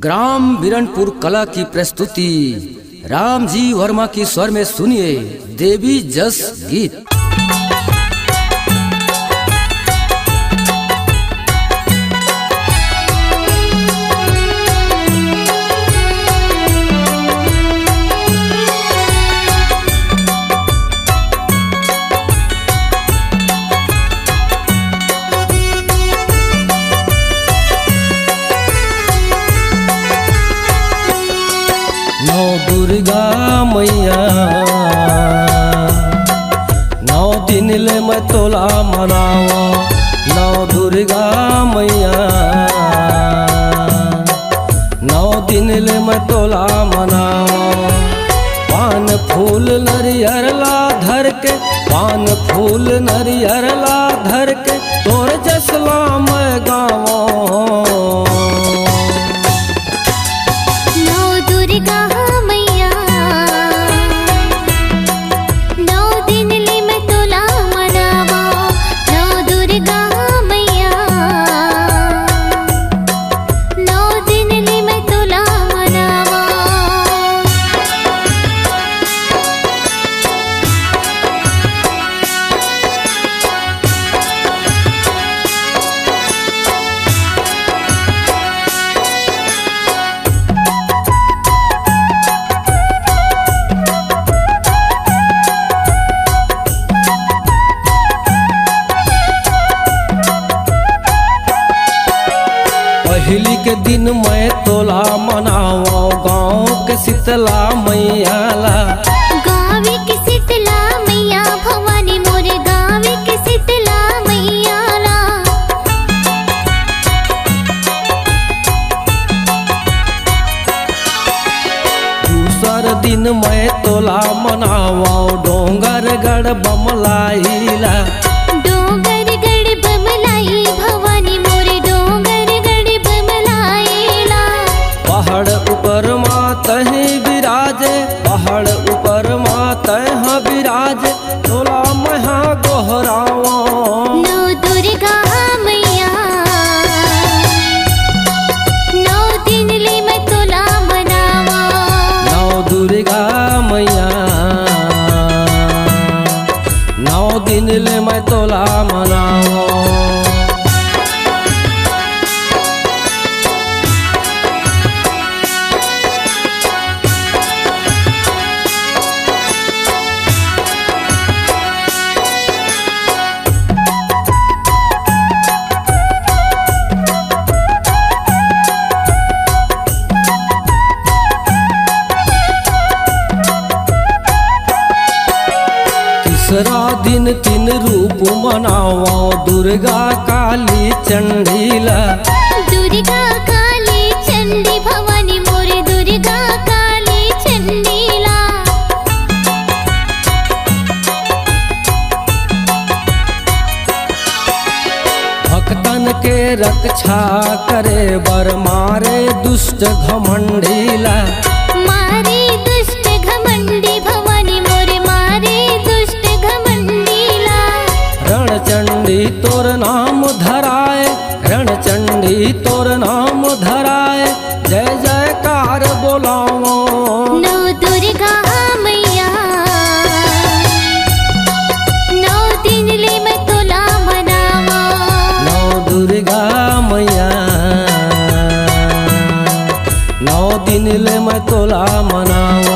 Gram Biranpur कला की प्रस्तुति रामजी वर्मा की स्वर में सुनिए देवी जस गीत। नौ दुर्गा मैया 9 दिन ले मैं तोला मनावा। नौ दुर्गा मैया 9 दिन ले मैं तोला मनावा। पान फूल नरियर ला धर के, पान फूल नरियर ला धर के तोर जसला मैं गावा। पहली के दिन मैं तोला मनावा गाँव के शीतला मैया ला। गाँव के शीतला मैया भवानी मोरे गाँव के शीतला मैया ला। दूसर दिन मैं तोला मनावा डोंगर गढ़ बमलाईला। डोंगर गढ़ बमलाई भवानी मोरे डोंगर गढ़ बमलाईला। पहाड़ ऊपर माता है विराजे, पहाड़ ऊपर माता है विराजे तोला महा गोहरावा। नौ दुर्गा मैया 9 दिन ले मैं तोला मनावा। नौ दुर्गा मैया 9 दिन ले मैं तोला मनावा। तीसरा दिन 3 रूप मनावा दुर्गा काली चंडीला। दुर्गा काली चंडी भवानी मोरे दुर्गा काली चंडीला। भक्तन के रक्षा करे बर मारे दुष्ट घमंडीला। मारे दुष्ट घमंडी भवानी मोरे मारे दुष्ट घमंडीला। रणचंडी तोर नाम धराए, रणचंडी तोर नाम धराए जय जयकार बोलावो। नौ दुर्गा मैया 9 दिन ले मैं तोला मनावा। नौ दुर्गा मैया 9 दिन ले मैं तोला मनावा।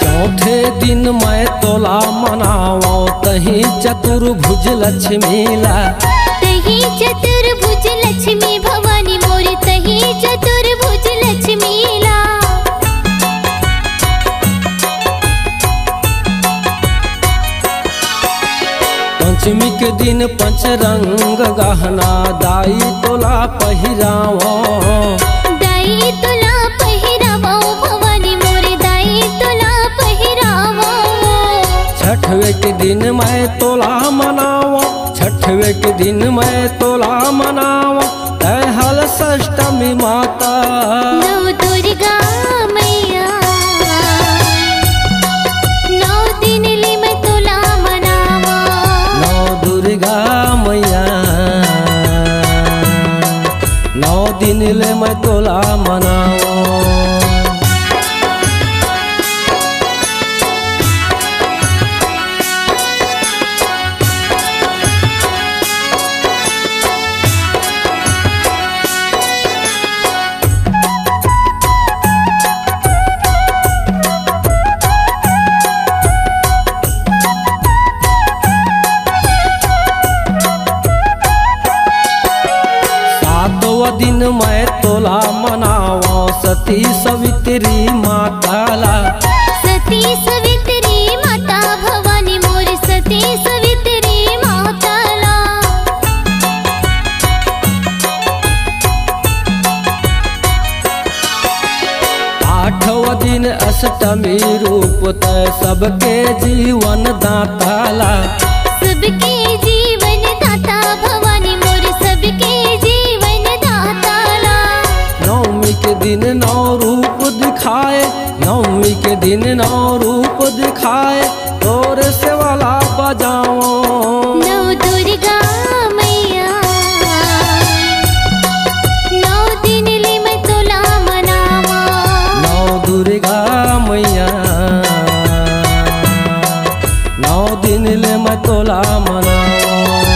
चौथे दिन मैं तोला मनावा तही चतुर्भुज लक्ष्मी ला। तही चतुर्भुज लक्ष्मी भवानी मोरे तही चतुर्भुज लक्ष्मी ला। पंचमी के दिन पंचरंग गहना दाई तोला पहिरावा। दाई तोला पहिरावा भवानी मोरे दाई तोला पहिरावा। छठवे के दिन मैं तोला मनावा, छठवे के दिन मैं तोला मनावा, हल षष्टमी माता। नौ दुर्गा मैया, 9 दिन ले मैं तोला मनावा। नौ दुर्गा मैया, 9 दिन ले मैं तोला मनावा। दिन मैं तोला मनावा, सती सवित्री माताला। सती सवित्री माता भवानी मोर, सती सवित्री माताला। 8वां दिन अष्टमी रूप तय सबके जीवन दाताला। सबके जीवन दाता भवानी मोर, सबके जीवन दाताला। नवमी के दिन 9 रूप दिखाए, नवमी के दिन 9 रूप दिखाए, तोर से वाला बजाओ। नौ दुर्गा मैया, 9 दिन ले मैं तोला मनावा। नौ दुर्गा मैया, 9 दिन ले मैं तोला मनावा।